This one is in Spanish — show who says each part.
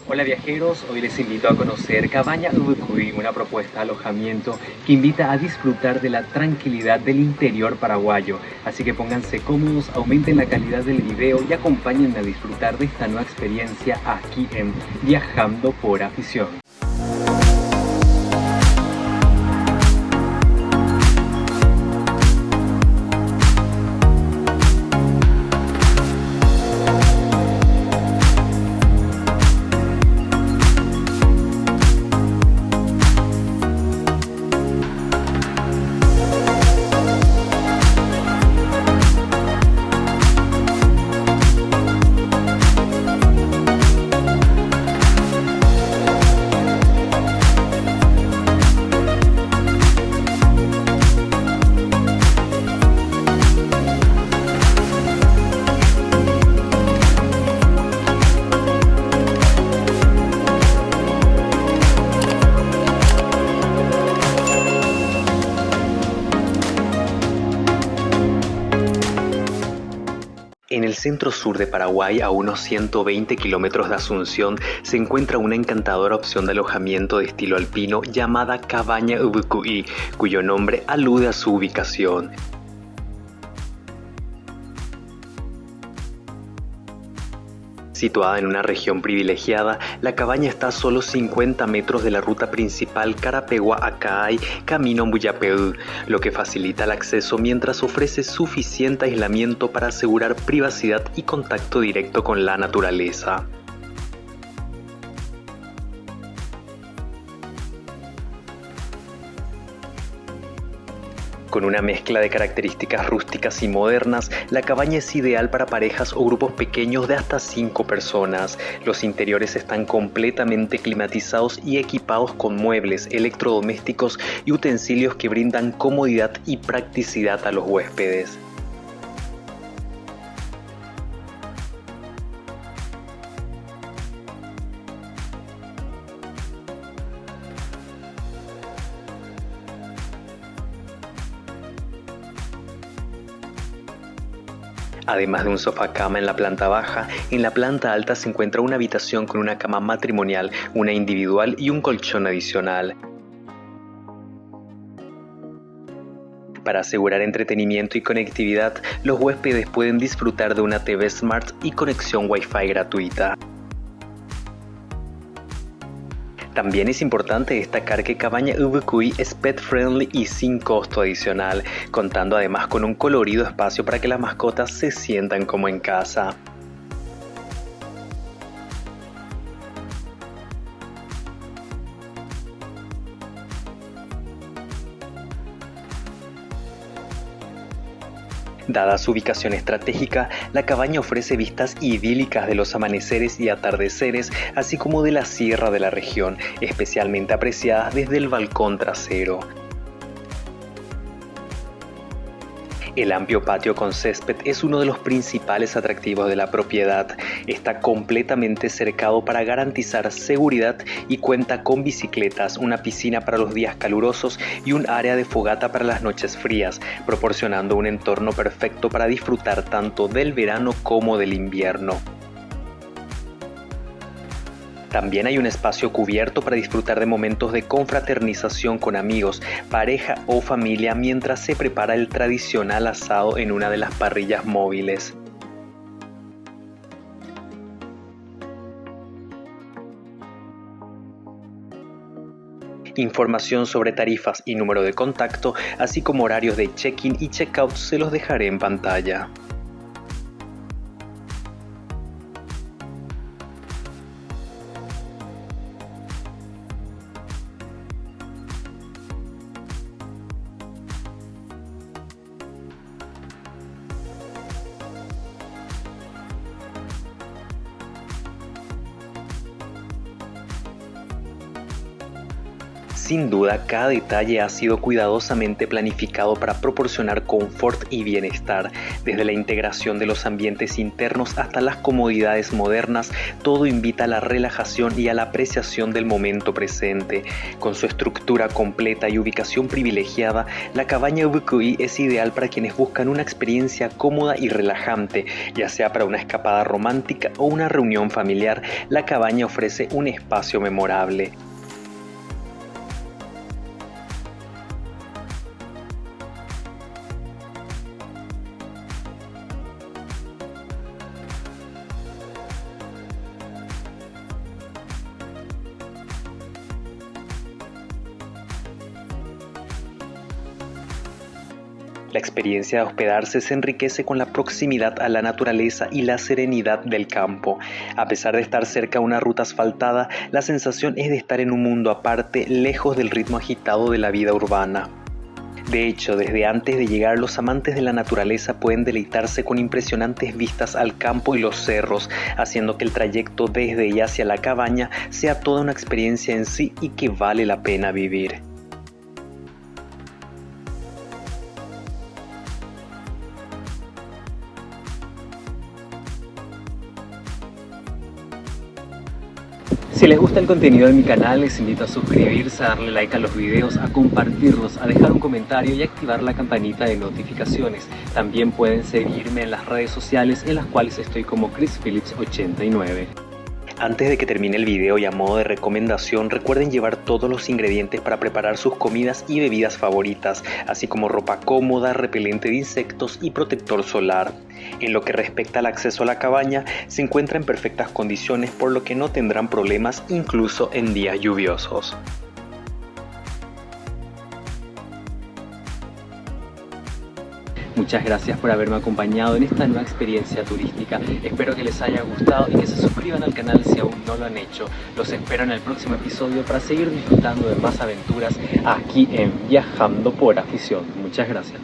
Speaker 1: Hola viajeros, hoy les invito a conocer Cabaña Ubucuy, una propuesta de alojamiento que invita a disfrutar de la tranquilidad del interior paraguayo. Así que pónganse cómodos, aumenten la calidad del video y acompáñenme a disfrutar de esta nueva experiencia aquí en Viajando por Afición. En el centro sur de Paraguay, a unos 120 kilómetros de Asunción, se encuentra una encantadora opción de alojamiento de estilo alpino llamada Cabaña Ubucuy, cuyo nombre alude a su ubicación. Situada en una región privilegiada, la cabaña está a solo 50 metros de la ruta principal Carapegua-Acay, camino Mbuyapeú, lo que facilita el acceso mientras ofrece suficiente aislamiento para asegurar privacidad y contacto directo con la naturaleza. Con una mezcla de características rústicas y modernas, la cabaña es ideal para parejas o grupos pequeños de hasta 5 personas. Los interiores están completamente climatizados y equipados con muebles, electrodomésticos y utensilios que brindan comodidad y practicidad a los huéspedes. Además de un sofá cama en la planta baja, en la planta alta se encuentra una habitación con una cama matrimonial, una individual y un colchón adicional. Para asegurar entretenimiento y conectividad, los huéspedes pueden disfrutar de una TV Smart y conexión Wi-Fi gratuita. También es importante destacar que Cabaña Ubucuy es pet friendly y sin costo adicional, contando además con un colorido espacio para que las mascotas se sientan como en casa. Dada su ubicación estratégica, la cabaña ofrece vistas idílicas de los amaneceres y atardeceres, así como de la sierra de la región, especialmente apreciadas desde el balcón trasero. El amplio patio con césped es uno de los principales atractivos de la propiedad. Está completamente cercado para garantizar seguridad y cuenta con bicicletas, una piscina para los días calurosos y un área de fogata para las noches frías, proporcionando un entorno perfecto para disfrutar tanto del verano como del invierno. También hay un espacio cubierto para disfrutar de momentos de confraternización con amigos, pareja o familia mientras se prepara el tradicional asado en una de las parrillas móviles. Información sobre tarifas y número de contacto, así como horarios de check-in y check-out se los dejaré en pantalla. Sin duda, cada detalle ha sido cuidadosamente planificado para proporcionar confort y bienestar. Desde la integración de los ambientes internos hasta las comodidades modernas, todo invita a la relajación y a la apreciación del momento presente. Con su estructura completa y ubicación privilegiada, la cabaña Vucui es ideal para quienes buscan una experiencia cómoda y relajante, ya sea para una escapada romántica o una reunión familiar. La cabaña ofrece un espacio memorable. La experiencia de hospedarse se enriquece con la proximidad a la naturaleza y la serenidad del campo. A pesar de estar cerca a una ruta asfaltada, la sensación es de estar en un mundo aparte, lejos del ritmo agitado de la vida urbana. De hecho, desde antes de llegar, los amantes de la naturaleza pueden deleitarse con impresionantes vistas al campo y los cerros, haciendo que el trayecto desde y hacia la cabaña sea toda una experiencia en sí y que vale la pena vivir. Si les gusta el contenido de mi canal, les invito a suscribirse, a darle like a los videos, a compartirlos, a dejar un comentario y a activar la campanita de notificaciones. También pueden seguirme en las redes sociales, en las cuales estoy como ChrisPhillips89. Antes de que termine el video y a modo de recomendación, recuerden llevar todos los ingredientes para preparar sus comidas y bebidas favoritas, así como ropa cómoda, repelente de insectos y protector solar. En lo que respecta al acceso a la cabaña, se encuentra en perfectas condiciones, por lo que no tendrán problemas incluso en días lluviosos. Muchas gracias por haberme acompañado en esta nueva experiencia turística. Espero que les haya gustado y que se suscriban al canal si aún no lo han hecho. Los espero en el próximo episodio para seguir disfrutando de más aventuras aquí en Viajando por Afición. Muchas gracias.